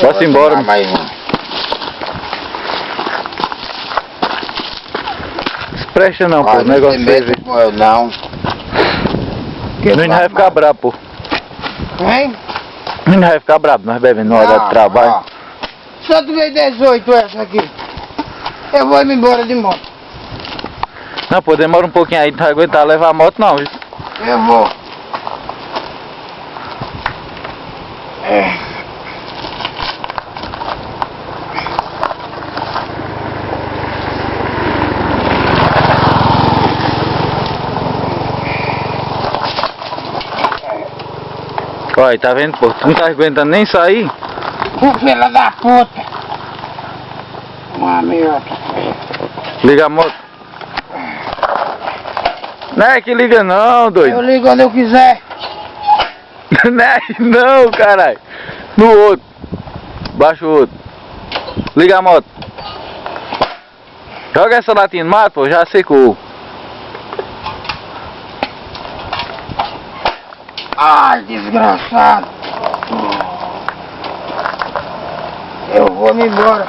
Posso ir embora? Mais um. Presta não, pô, o negócio serve. Não. O menino vai ficar brabo, pô. Hein? O menino vai ficar brabo, nós bebendo no horário de trabalho. Ó. Só tu veio 18 essa aqui. Eu vou me embora de moto. Não, pô, demora um pouquinho aí, não vai aguentar levar a moto não, viu? Eu vou. É. Olha, tá vendo, pô? Tu não tá aguentando nem sair? Filha da puta. Uma merda. Liga a moto. Não é que liga não, doido. Eu ligo quando eu quiser. Não é aí não, caralho. No outro. Baixa o outro. Liga a moto. Joga essa latinha no mato, pô, já secou. Ai, desgraçado. Eu vou me embora.